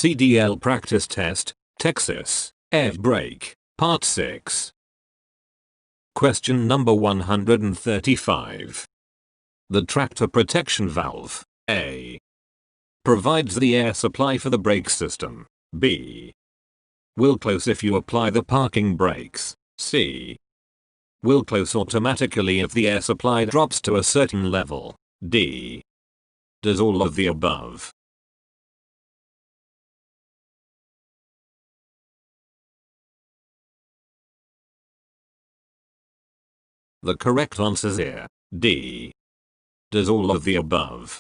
CDL Practice Test, Texas, Air Brake, Part 6. Question number 135. The tractor protection valve, A, provides the air supply for the brake system. B, will close if you apply the parking brakes. C, will close automatically if the air supply drops to a certain level. D, does all of the above. The correct answer is here, D, does all of the above.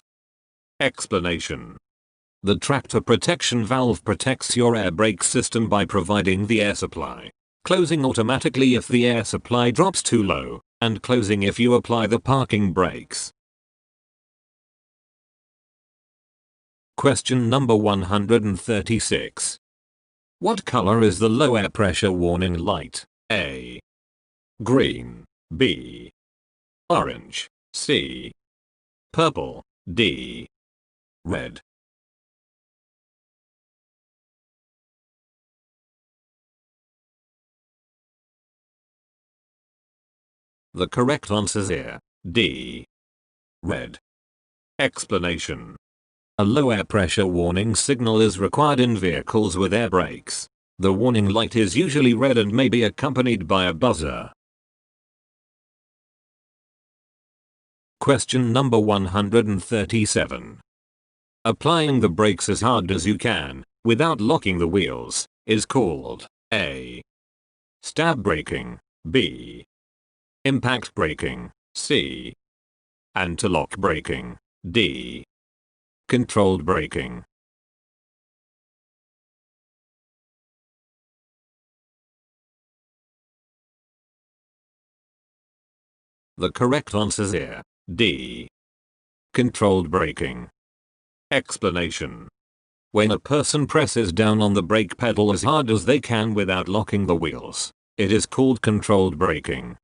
Explanation. The tractor protection valve protects your air brake system by providing the air supply, closing automatically if the air supply drops too low, and closing if you apply the parking brakes. Question number 136. What color is the low air pressure warning light? A, green. B, orange. C, purple. D, red. The correct answer is here, D, red. Explanation. A low air pressure warning signal is required in vehicles with air brakes. The warning light is usually red and may be accompanied by a buzzer. Question number 137. Applying the brakes as hard as you can, without locking the wheels, is called A, stab braking. B, impact braking. C, anti-lock braking. D, controlled braking. The correct answer is here, D, controlled braking. Explanation. When a person presses down on the brake pedal as hard as they can without locking the wheels, it is called controlled braking.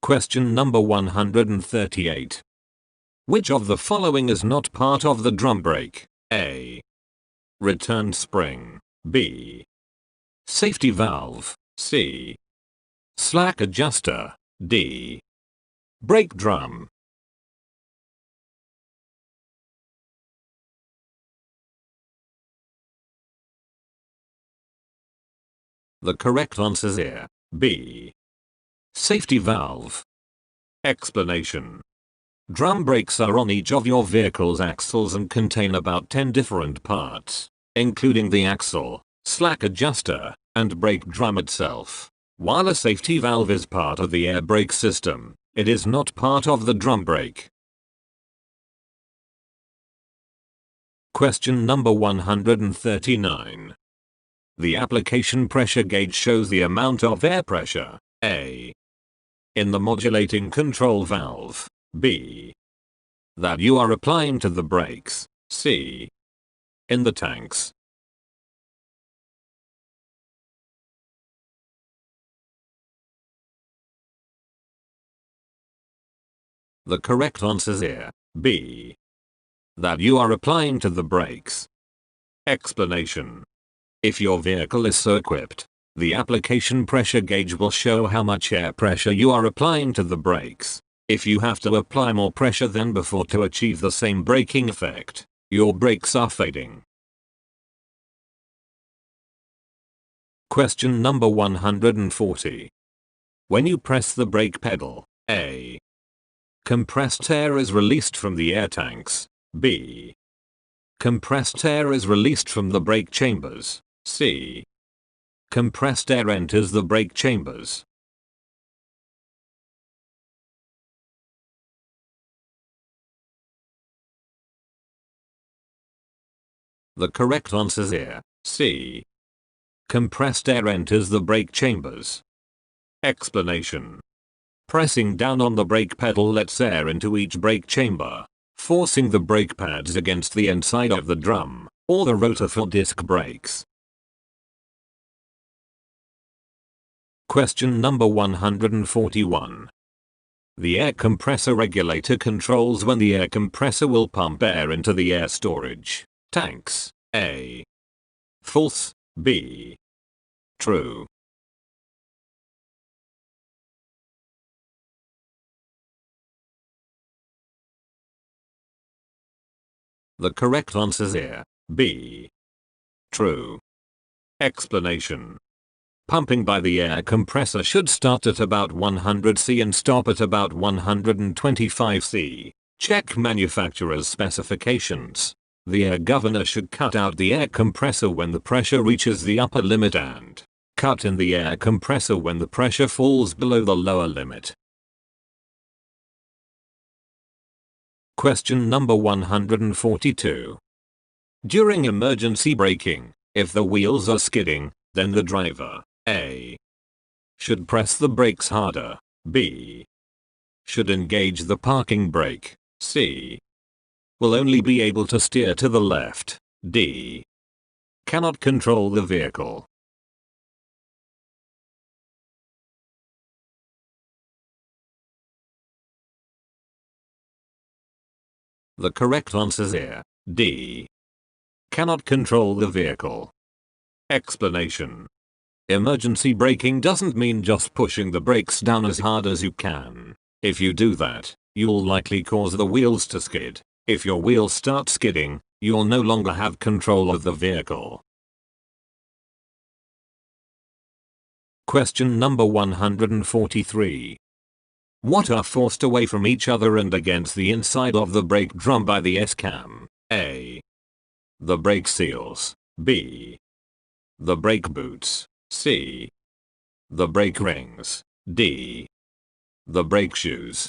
Question number 138. Which of the following is not part of the drum brake? A, return spring. B, safety valve. C, slack adjuster. D, brake drum. The correct answer is here, B, safety valve. Explanation. Drum brakes are on each of your vehicle's axles and contain about 10 different parts, including the axle, slack adjuster, and brake drum itself. While a safety valve is part of the air brake system, it is not part of the drum brake. Question number 139. The application pressure gauge shows the amount of air pressure. A, in the modulating control valve. B, that you are applying to the brakes. C, in the tanks. The correct answer is here, B, that you are applying to the brakes. Explanation. If your vehicle is so equipped, the application pressure gauge will show how much air pressure you are applying to the brakes. If you have to apply more pressure than before to achieve the same braking effect, your brakes are fading. Question number 140. When you press the brake pedal, A, compressed air is released from the air tanks. B, compressed air is released from the brake chambers. C, compressed air enters the brake chambers. The correct answer is here, C, compressed air enters the brake chambers. Explanation. Pressing down on the brake pedal lets air into each brake chamber, forcing the brake pads against the inside of the drum, or the rotor for disc brakes. Question number 141. The air compressor regulator controls when the air compressor will pump air into the air storage tanks. A. False. B. True. The correct answer is here. B. True. Explanation. Pumping by the air compressor should start at about 100 C and stop at about 125 C. Check manufacturer's specifications. The air governor should cut out the air compressor when the pressure reaches the upper limit and cut in the air compressor when the pressure falls below the lower limit. Question number 142. During emergency braking, if the wheels are skidding, then the driver, A. should press the brakes harder, B. should engage the parking brake, C. will only be able to steer to the left, D. cannot control the vehicle. The correct answer is here. D. Cannot control the vehicle. Explanation. Emergency braking doesn't mean just pushing the brakes down as hard as you can. If you do that, you'll likely cause the wheels to skid. If your wheels start skidding, you'll no longer have control of the vehicle. Question number 143. What are forced away from each other and against the inside of the brake drum by the S-cam? A. The brake seals. B. The brake boots. C. The brake rings. D. The brake shoes.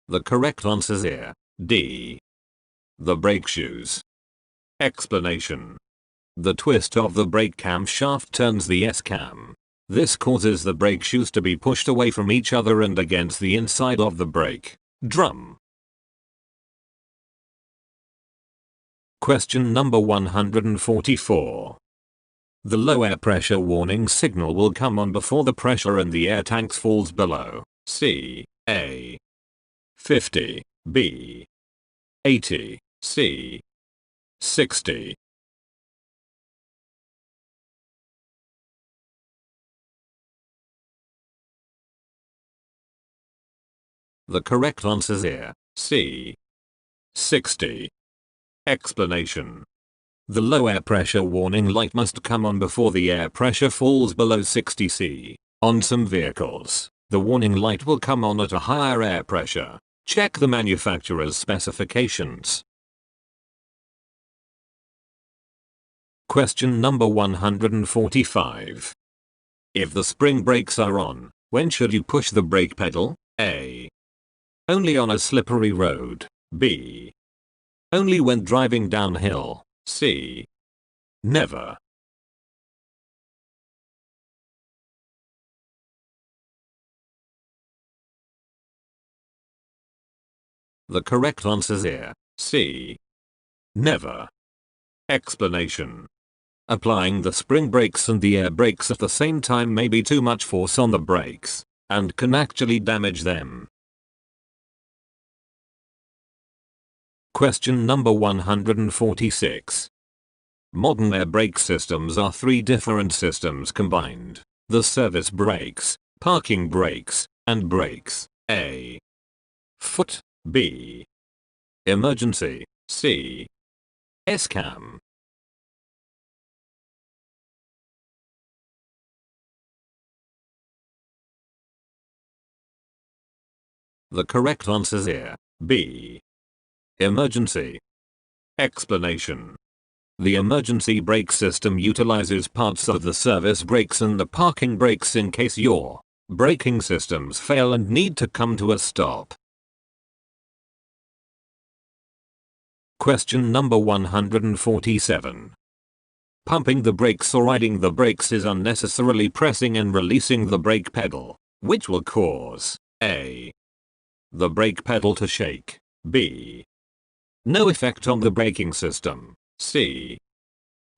The correct answer is here. D. The brake shoes. Explanation. The twist of the brake camshaft turns the S-cam. This causes the brake shoes to be pushed away from each other and against the inside of the brake drum. Question number 144. The low air pressure warning signal will come on before the pressure in the air tanks falls below. C. A. 50. B. 80. C. 60. The correct answer is here. C. 60. Explanation. The low air pressure warning light must come on before the air pressure falls below 60 C. On some vehicles, the warning light will come on at a higher air pressure. Check the manufacturer's specifications. Question number 145. If the spring brakes are on, when should you push the brake pedal? A. Only on a slippery road. B. Only when driving downhill. C. Never. The correct answer is here. C. Never. Explanation. Applying the spring brakes and the air brakes at the same time may be too much force on the brakes, and can actually damage them. Question number 146. Modern air brake systems are three different systems combined: the service brakes, parking brakes, and brakes. A. Foot. B. Emergency. C. S-cam. The correct answer is here. B. Emergency. Explanation. The emergency brake system utilizes parts of the service brakes and the parking brakes in case your braking systems fail and need to come to a stop. Question number 147. Pumping the brakes or riding the brakes is unnecessarily pressing and releasing the brake pedal, which will cause A. the brake pedal to shake. B. no effect on the braking system. C.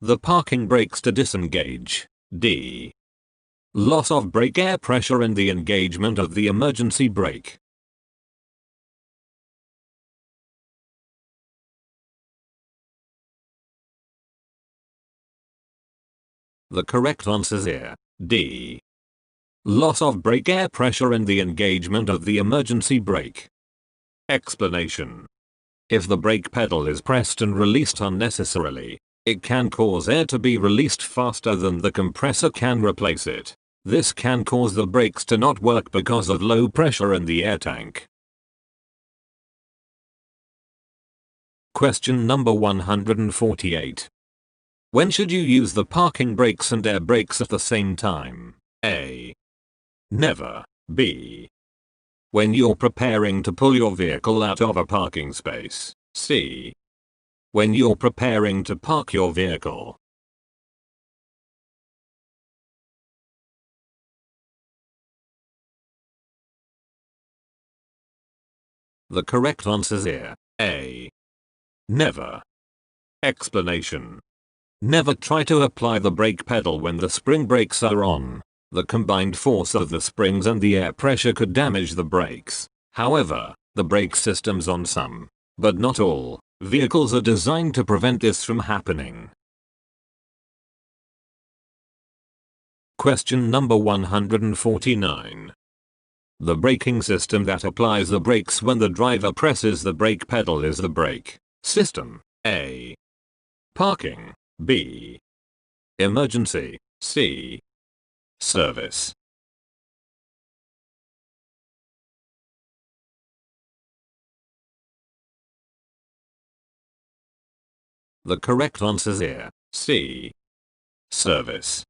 The parking brakes to disengage. D. Loss of brake air pressure and the engagement of the emergency brake. The correct answer here. D. Loss of brake air pressure and the engagement of the emergency brake. Explanation. If the brake pedal is pressed and released unnecessarily, it can cause air to be released faster than the compressor can replace it. This can cause the brakes to not work because of low pressure in the air tank. Question number 148. When should you use the parking brakes and air brakes at the same time? A. Never. B. When you're preparing to pull your vehicle out of a parking space. C. When you're preparing to park your vehicle. The correct answer here. A. Never. Explanation. Never try to apply the brake pedal when the spring brakes are on. The combined force of the springs and the air pressure could damage the brakes. However, the brake systems on some, but not all, vehicles are designed to prevent this from happening. Question number 149. The braking system that applies the brakes when the driver presses the brake pedal is the brake system. A. Parking. B. Emergency. C. Service. The correct answer here. C. Service.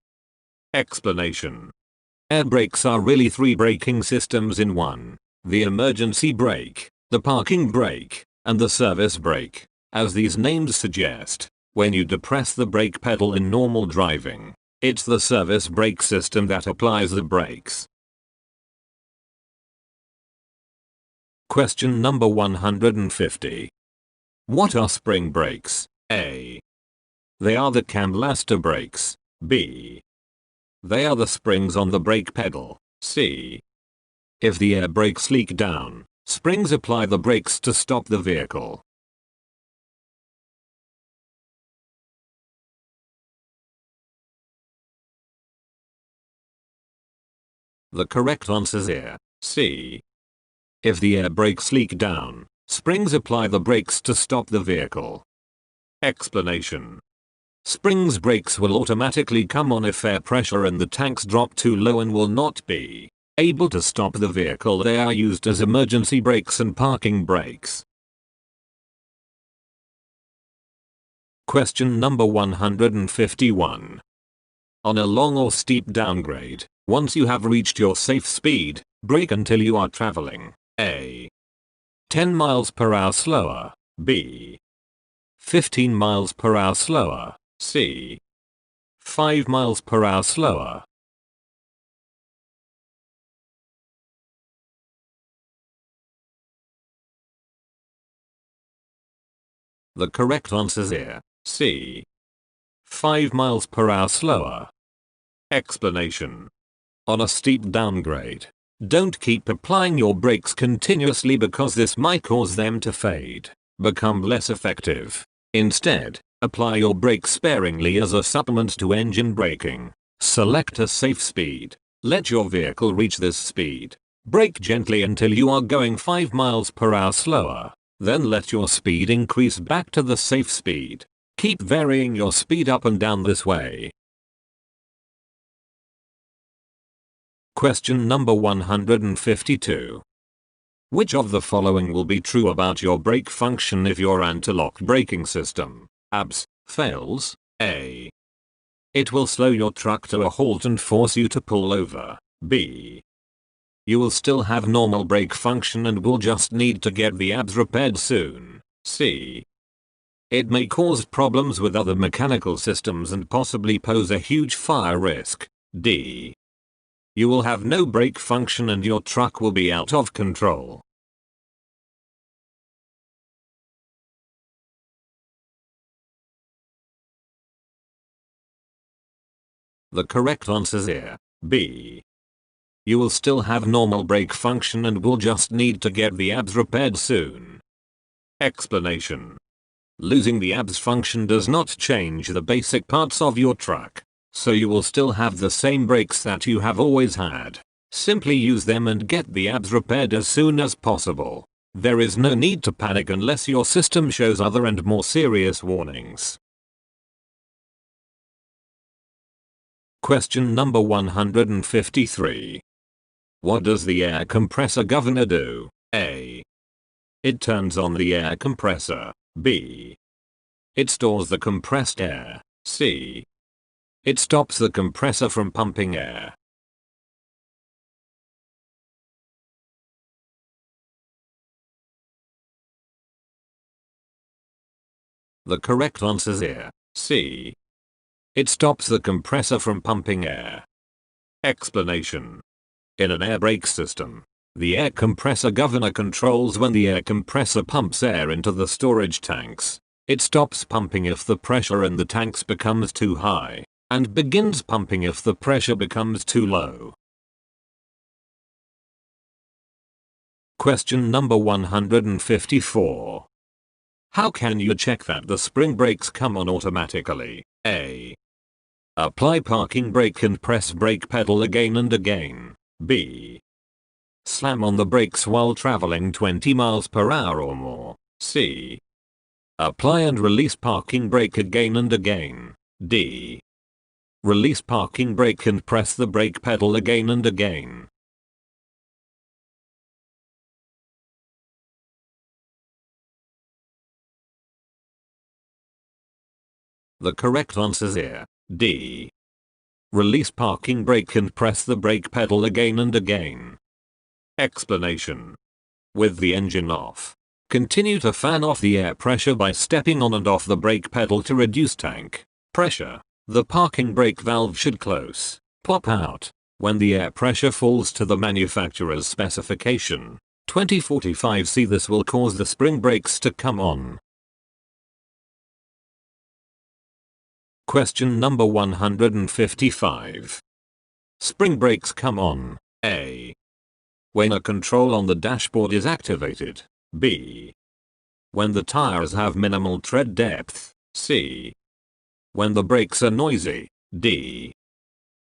Explanation. Air brakes are really 3 braking systems in one. The emergency brake, the parking brake, and the service brake. As these names suggest, when you depress the brake pedal in normal driving, it's the service brake system that applies the brakes. Question number 150. What are spring brakes? A. They are the camlaster brakes. B. They are the springs on the brake pedal. C. If the air brakes leak down, springs apply the brakes to stop the vehicle. The correct answer here. C. If the air brakes leak down, springs apply the brakes to stop the vehicle. Explanation. Springs brakes will automatically come on if air pressure in the tanks drop too low and will not be able to stop the vehicle. They are used as emergency brakes and parking brakes. Question number 151. On a long or steep downgrade, once you have reached your safe speed, brake until you are traveling. A. 10 miles per hour slower. B. 15 miles per hour slower. C. 5 miles per hour slower. The correct answer is here. C. 5 miles per hour slower. Explanation. On a steep downgrade, don't keep applying your brakes continuously because this might cause them to fade, become less effective. Instead, apply your brakes sparingly as a supplement to engine braking. Select a safe speed. Let your vehicle reach this speed. Brake gently until you are going 5 miles per hour slower. Then let your speed increase back to the safe speed. Keep varying your speed up and down this way. Question number 152. Which of the following will be true about your brake function if your anti-lock braking system, ABS, fails? A. It will slow your truck to a halt and force you to pull over. B. You will still have normal brake function and will just need to get the ABS repaired soon. C. It may cause problems with other mechanical systems and possibly pose a huge fire risk. D. You will have no brake function and your truck will be out of control. The correct answer is here, B. You will still have normal brake function and will just need to get the abs repaired soon. Explanation. Losing the abs function does not change the basic parts of your truck, so you will still have the same brakes that you have always had. Simply use them and get the abs repaired as soon as possible. There is no need to panic unless your system shows other and more serious warnings. Question number 153. What does the air compressor governor do? A. It turns on the air compressor. B. It stores the compressed air. C. It stops the compressor from pumping air. The correct answer is here, C. It stops the compressor from pumping air. Explanation. In an air brake system, the air compressor governor controls when the air compressor pumps air into the storage tanks. It stops pumping if the pressure in the tanks becomes too high, and begins pumping if the pressure becomes too low. Question number 154. How can you check that the spring brakes come on automatically? A. Apply parking brake and press brake pedal again and again. B. Slam on the brakes while traveling 20 miles per hour or more. C. Apply and release parking brake again and again. D. Release parking brake and press the brake pedal again and again. The correct answer is here, D. Release parking brake and press the brake pedal again and again. Explanation. With the engine off, continue to fan off the air pressure by stepping on and off the brake pedal to reduce tank pressure. The parking brake valve should pop out when the air pressure falls to the manufacturer's specification, 2045C. This will cause the spring brakes to come on. Question number 155. Spring brakes come on. A. When a control on the dashboard is activated. B. When the tires have minimal tread depth. C. When the brakes are noisy. D.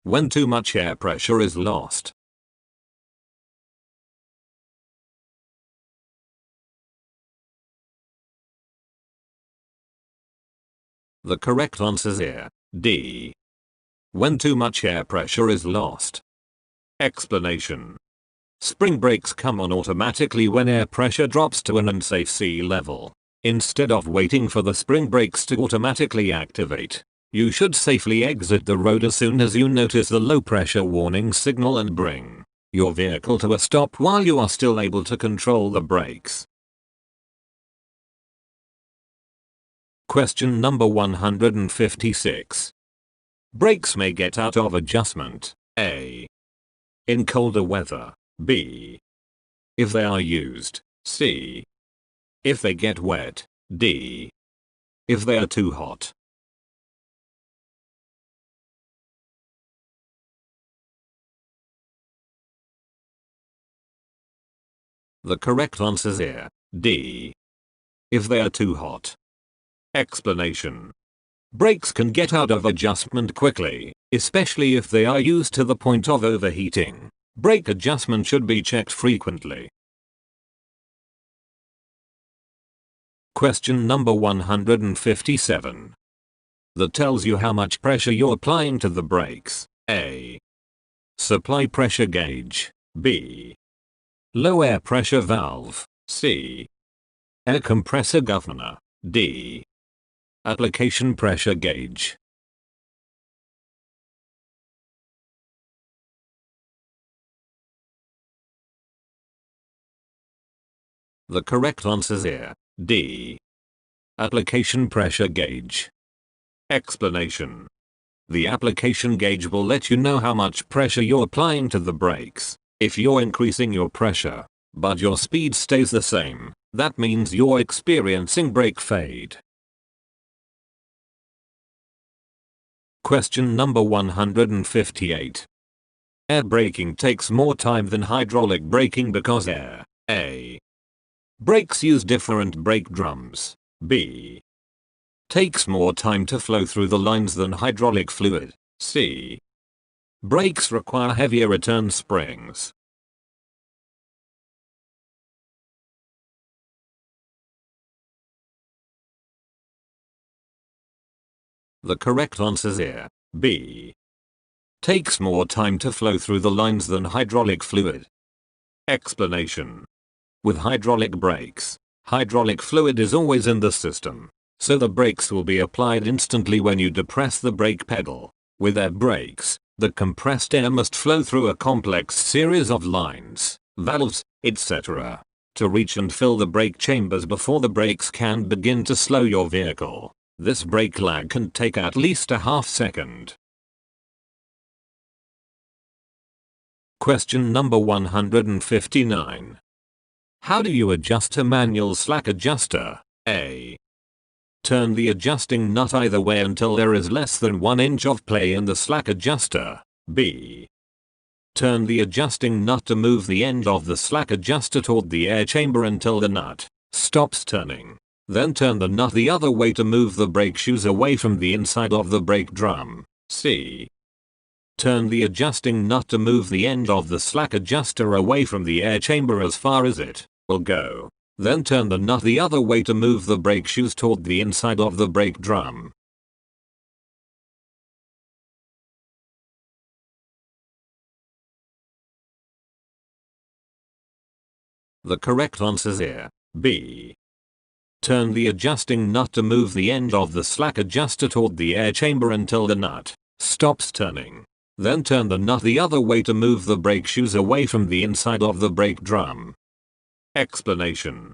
When too much air pressure is lost. The correct answer is here, D. When too much air pressure is lost. Explanation. Spring brakes come on automatically when air pressure drops to an unsafe sea level. Instead of waiting for the spring brakes to automatically activate, you should safely exit the road as soon as you notice the low pressure warning signal and bring your vehicle to a stop while you are still able to control the brakes. Question number 156. Brakes may get out of adjustment. A. In colder weather. B. If they are used. C. If they get wet. D. If they are too hot. The correct answer is here, D. If they are too hot. Explanation. Brakes can get out of adjustment quickly, especially if they are used to the point of overheating. Brake adjustment should be checked frequently. Question number 157. That tells you how much pressure you're applying to the brakes. A. Supply pressure gauge. B. Low air pressure valve. C. Air compressor governor. D. Application pressure gauge. The correct answer is here, D. Application pressure gauge. Explanation. The application gauge will let you know how much pressure you're applying to the brakes. If you're increasing your pressure, but your speed stays the same, that means you're experiencing brake fade. Question number 158. Air braking takes more time than hydraulic braking because air A. Brakes use different brake drums. B. Takes more time to flow through the lines than hydraulic fluid. C. Brakes require heavier return springs. The correct answer is here. B. Takes more time to flow through the lines than hydraulic fluid. Explanation. With hydraulic brakes, hydraulic fluid is always in the system, so the brakes will be applied instantly when you depress the brake pedal. With air brakes, the compressed air must flow through a complex series of lines, valves, etc. to reach and fill the brake chambers before the brakes can begin to slow your vehicle. This brake lag can take at least a half second. Question number 159. How do you adjust a manual slack adjuster? A. Turn the adjusting nut either way until there is less than 1 inch of play in the slack adjuster. B. Turn the adjusting nut to move the end of the slack adjuster toward the air chamber until the nut stops turning. Then turn the nut the other way to move the brake shoes away from the inside of the brake drum. C. Turn the adjusting nut to move the end of the slack adjuster away from the air chamber as far as it will go. Then turn the nut the other way to move the brake shoes toward the inside of the brake drum. The correct answer is here. B. Turn the adjusting nut to move the end of the slack adjuster toward the air chamber until the nut stops turning. Then turn the nut the other way to move the brake shoes away from the inside of the brake drum. Explanation.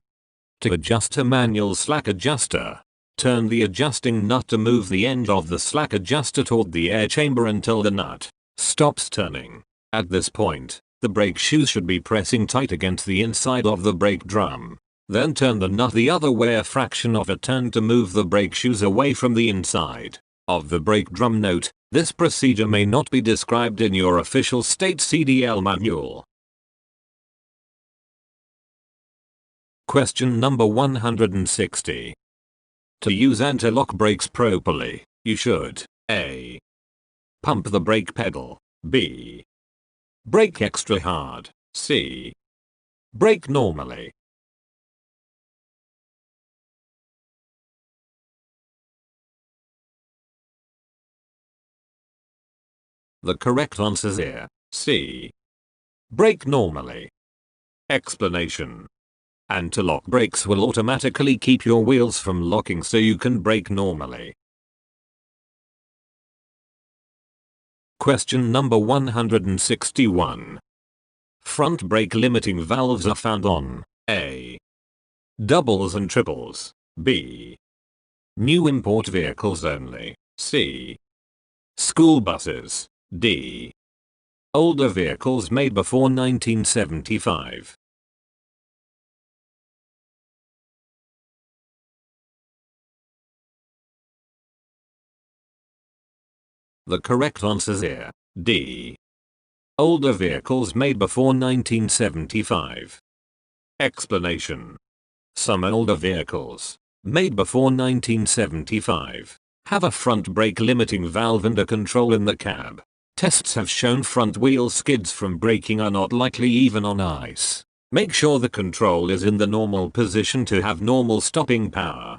To adjust a manual slack adjuster, turn the adjusting nut to move the end of the slack adjuster toward the air chamber until the nut stops turning. At this point, the brake shoes should be pressing tight against the inside of the brake drum. Then turn the nut the other way a fraction of a turn to move the brake shoes away from the inside of the brake drum. Note, this procedure may not be described in your official state CDL manual. Question number 160. To use anti-lock brakes properly, you should A. Pump the brake pedal. B. Brake extra hard. C. Brake normally. The correct answer is here. C. Brake normally. Explanation. Anti-lock brakes will automatically keep your wheels from locking so you can brake normally. Question number 161. Front brake limiting valves are found on A. Doubles and triples. B. New import vehicles only. C. School buses. D. Older vehicles made before 1975. The correct answer is here. D. Older vehicles made before 1975. Explanation. Some older vehicles, made before 1975, have a front brake limiting valve and a control in the cab. Tests have shown front wheel skids from braking are not likely even on ice. Make sure the control is in the normal position to have normal stopping power.